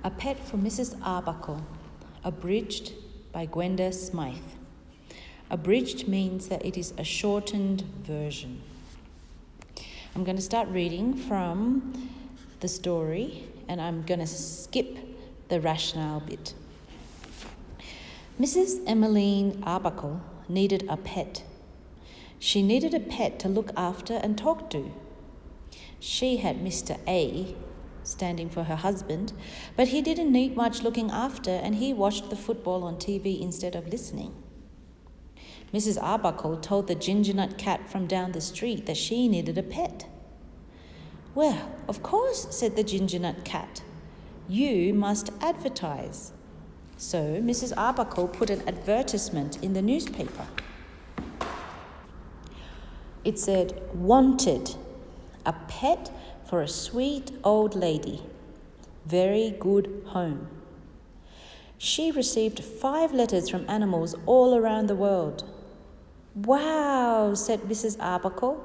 A Pet for Mrs Arbuckle, abridged by Gwenda Smythe. Abridged means that it is a shortened version. I'm going to start reading from the story and I'm going to skip the rationale bit. Mrs Emmeline Arbuckle needed a pet. She needed a pet to look after and talk to. She had Mr A, standing for her husband, but he didn't need much looking after and he watched the football on TV instead of listening. Mrs Arbuckle told the ginger nut cat from down the street that she needed a pet. Well, of course, said the ginger nut cat. You must advertise. So Mrs Arbuckle put an advertisement in the newspaper. It said, "Wanted, a pet for a sweet old lady. Very good home." She received 5 letters from animals all around the world. Wow, said Mrs Arbuckle.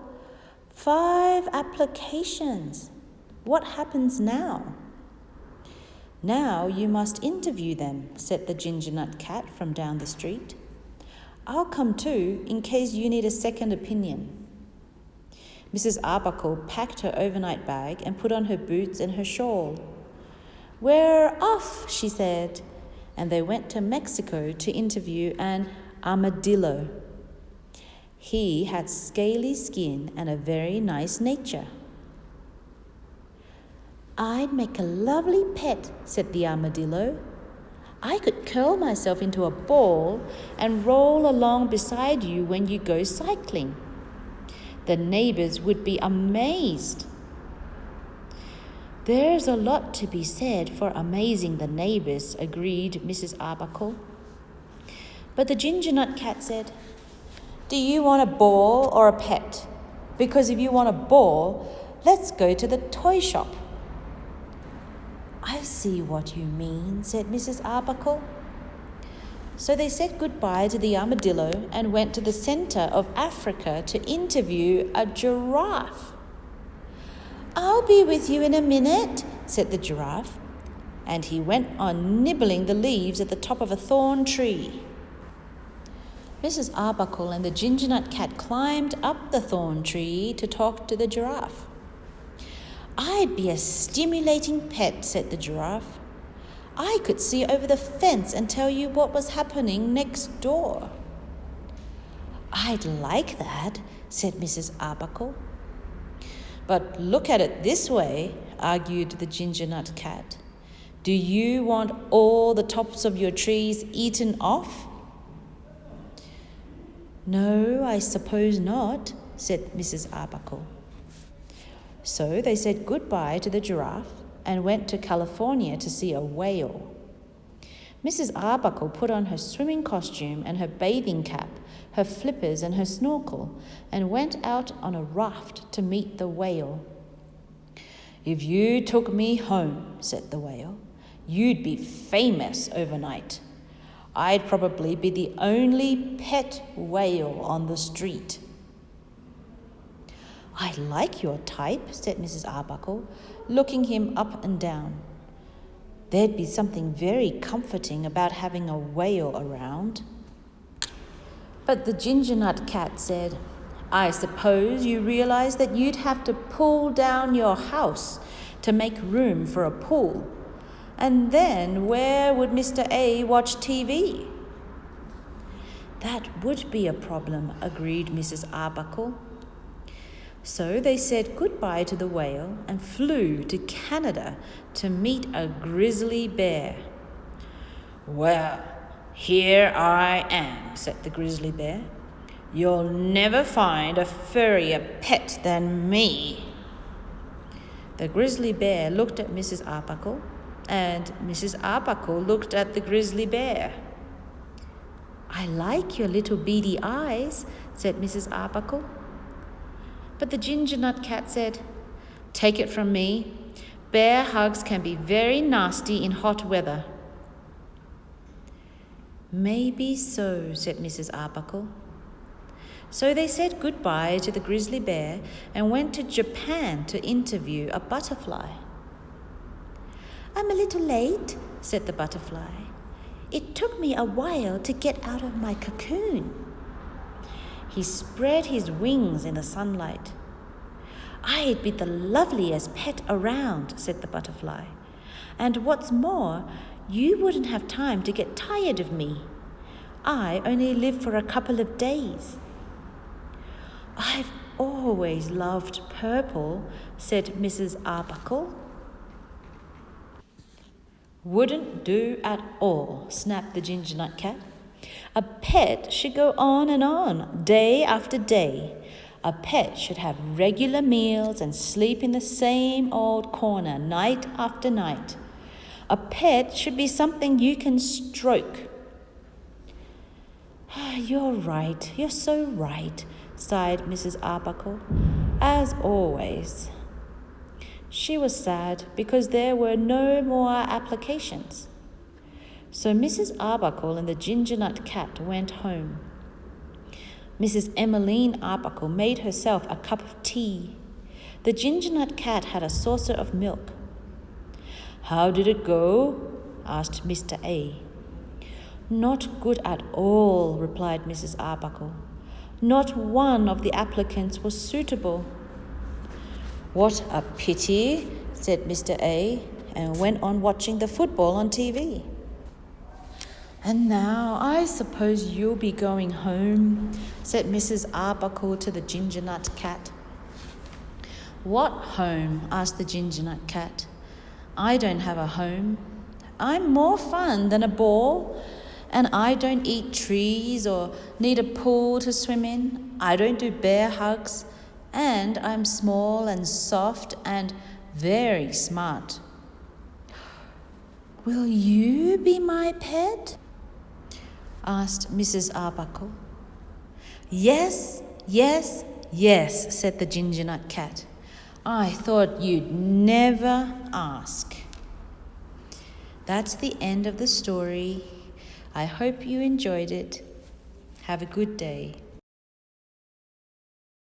5 applications. What happens now? Now you must interview them, said the ginger nut cat from down the street. I'll come too in case you need a second opinion. Mrs Arbuckle packed her overnight bag and put on her boots and her shawl. We're off, she said, and they went to Mexico to interview an armadillo. He had scaly skin and a very nice nature. I'd make a lovely pet, said the armadillo. I could curl myself into a ball and roll along beside you when you go cycling. The neighbours would be amazed. There's a lot to be said for amazing the neighbours, agreed Mrs Arbuckle. But the ginger nut cat said, Do you want a ball or a pet? Because if you want a ball, let's go to the toy shop. I see what you mean, said Mrs Arbuckle. So they said goodbye to the armadillo and went to the centre of Africa to interview a giraffe. I'll be with you in a minute, said the giraffe, and he went on nibbling the leaves at the top of a thorn tree. Mrs Arbuckle and the ginger nut cat climbed up the thorn tree to talk to the giraffe. I'd be a stimulating pet, said the giraffe. I could see over the fence and tell you what was happening next door. I'd like that, said Mrs Arbuckle. But look at it this way, argued the ginger nut cat. Do you want all the tops of your trees eaten off? No, I suppose not, said Mrs Arbuckle. So they said goodbye to the giraffe and went to California to see a whale. Mrs Arbuckle put on her swimming costume and her bathing cap, her flippers and her snorkel, and went out on a raft to meet the whale. If you took me home, said the whale, you'd be famous overnight. I'd probably be the only pet whale on the street. I like your type, said Mrs Arbuckle, looking him up and down. There'd be something very comforting about having a whale around. But the ginger nut cat said, I suppose you realise that you'd have to pull down your house to make room for a pool. And then where would Mr A watch TV? That would be a problem, agreed Mrs Arbuckle. So they said goodbye to the whale and flew to Canada to meet a grizzly bear. Well, here I am, said the grizzly bear. You'll never find a furrier pet than me. The grizzly bear looked at Mrs Arbuckle, and Mrs Arbuckle looked at the grizzly bear. I like your little beady eyes, said Mrs Arbuckle. But the ginger nut cat said, Take it from me, bear hugs can be very nasty in hot weather. Maybe so, said Mrs Arbuckle. So they said goodbye to the grizzly bear and went to Japan to interview a butterfly. I'm a little late, said the butterfly. It took me a while to get out of my cocoon. He spread his wings in the sunlight. I'd be the loveliest pet around, said the butterfly. And what's more, you wouldn't have time to get tired of me. I only live for a couple of days. I've always loved purple, said Mrs Arbuckle. Wouldn't do at all, snapped the ginger nut cat. A pet should go on, day after day. A pet should have regular meals and sleep in the same old corner night after night. A pet should be something you can stroke. You're right, you're so right, sighed Mrs Arbuckle, as always. She was sad because there were no more applications. So Mrs Arbuckle and the ginger nut cat went home. Mrs Emmeline Arbuckle made herself a cup of tea. The ginger nut cat had a saucer of milk. How did it go? Asked Mr A. Not good at all, replied Mrs Arbuckle. Not one of the applicants was suitable. What a pity, said Mr A, and went on watching the football on TV. And now I suppose you'll be going home, said Mrs Arbuckle to the ginger nut cat. What home? Asked the ginger nut cat. I don't have a home. I'm more fun than a ball, and I don't eat trees or need a pool to swim in. I don't do bear hugs, and I'm small and soft and very smart. Will you be my pet? Asked Mrs Arbuckle. Yes, yes, yes, said the ginger nut cat. I thought you'd never ask. That's the end of the story. I hope you enjoyed it. Have a good day.